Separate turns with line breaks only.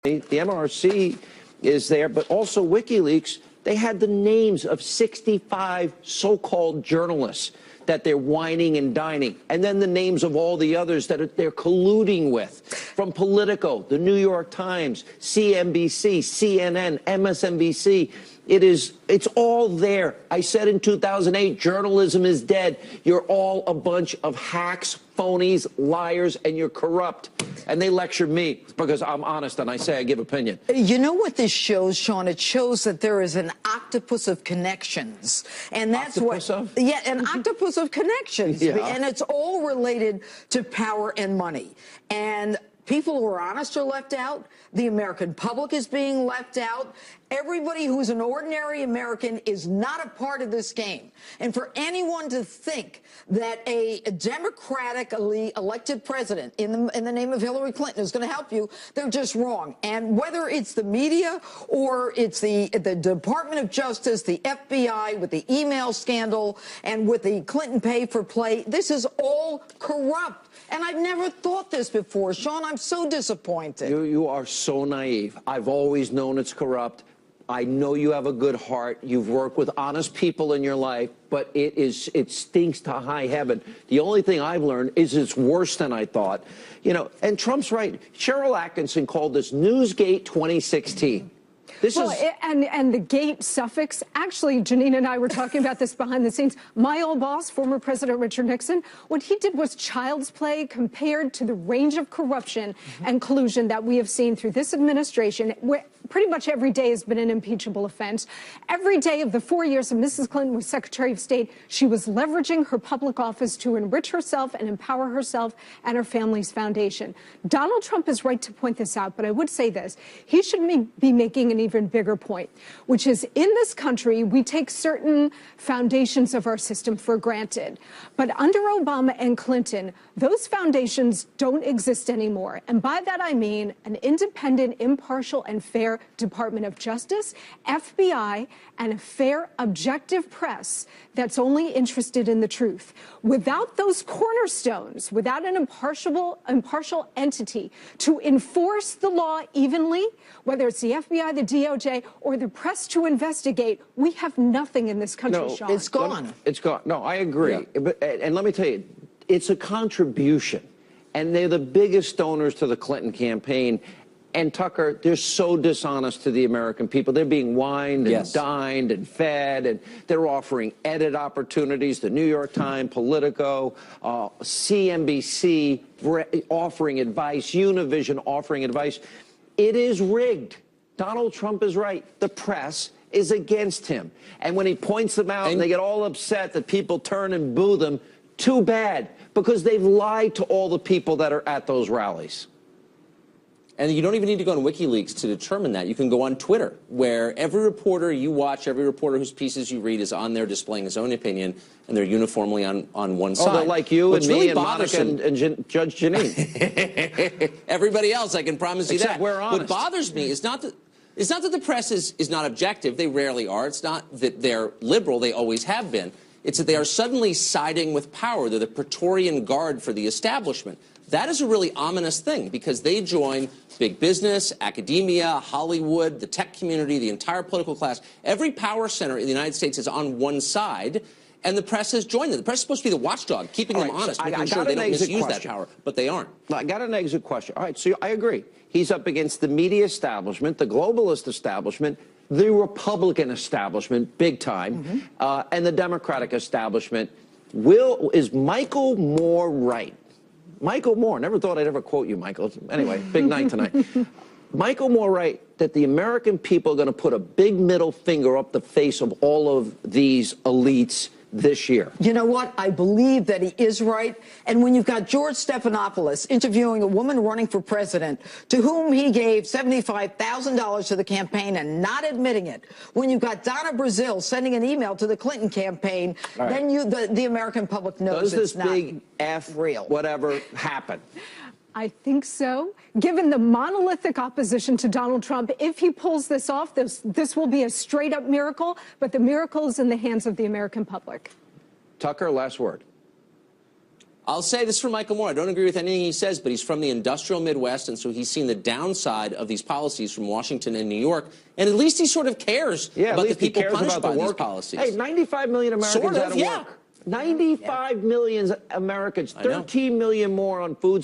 The MRC is there, but also WikiLeaks, they had the names of 65 so-called journalists that they're whining and dining, and then the names of all the others that they're colluding with, from Politico, the New York Times, CNBC, CNN, MSNBC. It's all there. I said in 2008, journalism is dead. You're all a bunch of hacks, phonies, liars, and you're corrupt. And they lecture me because I'm honest and I say I give opinion.
You know what this shows, Sean? It shows that there is an octopus of connections. And that's an octopus of connections.
Yeah.
And it's all related to power and money. And people who are honest are left out. The American public is being left out. Everybody who's an ordinary American is not a part of this game. And for anyone to think that a democratically elected president in the name of Hillary Clinton is going to help you, they're just wrong. And whether it's the media or it's the Department of Justice, the FBI with the email scandal and with the Clinton pay for play, this is all corrupt. And I've never thought this before. Sean, I'm so disappointed.
You are so naive. I've always known it's corrupt. I know you have a good heart. You've worked with honest people in your life, but it stinks to high heaven. The only thing I've learned is it's worse than I thought. You know, and Trump's right. Cheryl Atkinson called this Newsgate 2016.
And the gate suffix, actually, Jeanine and I were talking about this behind the scenes. My old boss, former President Richard Nixon, what he did was child's play compared to the range of corruption and collusion that we have seen through this administration, where pretty much every day has been an impeachable offense. Every day of the 4 years that Mrs. Clinton was Secretary of State, she was leveraging her public office to enrich herself and empower herself and her family's foundation. Donald Trump is right to point this out, but I would say this. He should be making an even bigger point, which is in this country, we take certain foundations of our system for granted. But under Obama and Clinton, those foundations don't exist anymore. And by that, I mean an independent, impartial, and fair Department of Justice, FBI, and a fair, objective press that's only interested in the truth. Without those cornerstones, without an impartial entity to enforce the law evenly, whether it's the FBI, the DOJ, or the press to investigate, we have nothing in this country, Sean.
It's gone.
It's gone. No, I agree. Yeah. And let me tell you, it's a contribution. And they're the biggest donors to the Clinton campaign. And Tucker, they're so dishonest to the American people. They're being wined and dined and fed, and they're offering edit opportunities. The New York Times, Politico, CNBC offering advice, Univision offering advice. It is rigged. Donald Trump is right. The press is against him. And when he points them out and they get all upset that people turn and boo them, too bad, because they've lied to all the people that are at those rallies.
And you don't even need to go on WikiLeaks to determine that. You can go on Twitter, where every reporter you watch, every reporter whose pieces you read is on there displaying his own opinion, and they're uniformly on one side.
Oh, they're like you and me and Monica and Judge Jeanine.
Everybody else, I can promise you that.
Except we're honest.
What bothers me is not that the press is not objective. They rarely are. It's not that they're liberal. They always have been. It's that they are suddenly siding with power. They're the Praetorian Guard for the establishment. That is a really ominous thing, because they join big business, academia, Hollywood, the tech community, the entire political class. Every power center in the United States is on one side, and the press has joined them. The press is supposed to be the watchdog, keeping them honest, making sure they don't misuse that power, but they aren't.
I got an exit question. All right, so I agree. He's up against the media establishment, the globalist establishment, the Republican establishment, big time, and the Democratic establishment. Is Michael Moore right? Michael Moore, never thought I'd ever quote you, Michael. Anyway, big night tonight. Michael Moore right that the American people are going to put a big middle finger up the face of all of these elites this year.
You know what? I believe that he is right. And when you've got George Stephanopoulos interviewing a woman running for president to whom he gave $75,000 to the campaign and not admitting it, when you've got Donna Brazile sending an email to the Clinton campaign, then the American public knows it's not real. Does this big F real whatever happen?
I think so. Given the monolithic opposition to Donald Trump, if he pulls this off, this will be a straight-up miracle, but the miracle is in the hands of the American public.
Tucker, last word.
I'll say this for Michael Moore. I don't agree with anything he says, but he's from the industrial Midwest, and so he's seen the downside of these policies from Washington and New York, and at least he sort of cares about the people punished by these policies.
Hey, 95 million Americans out of work. 95 million Americans, 13 million more on food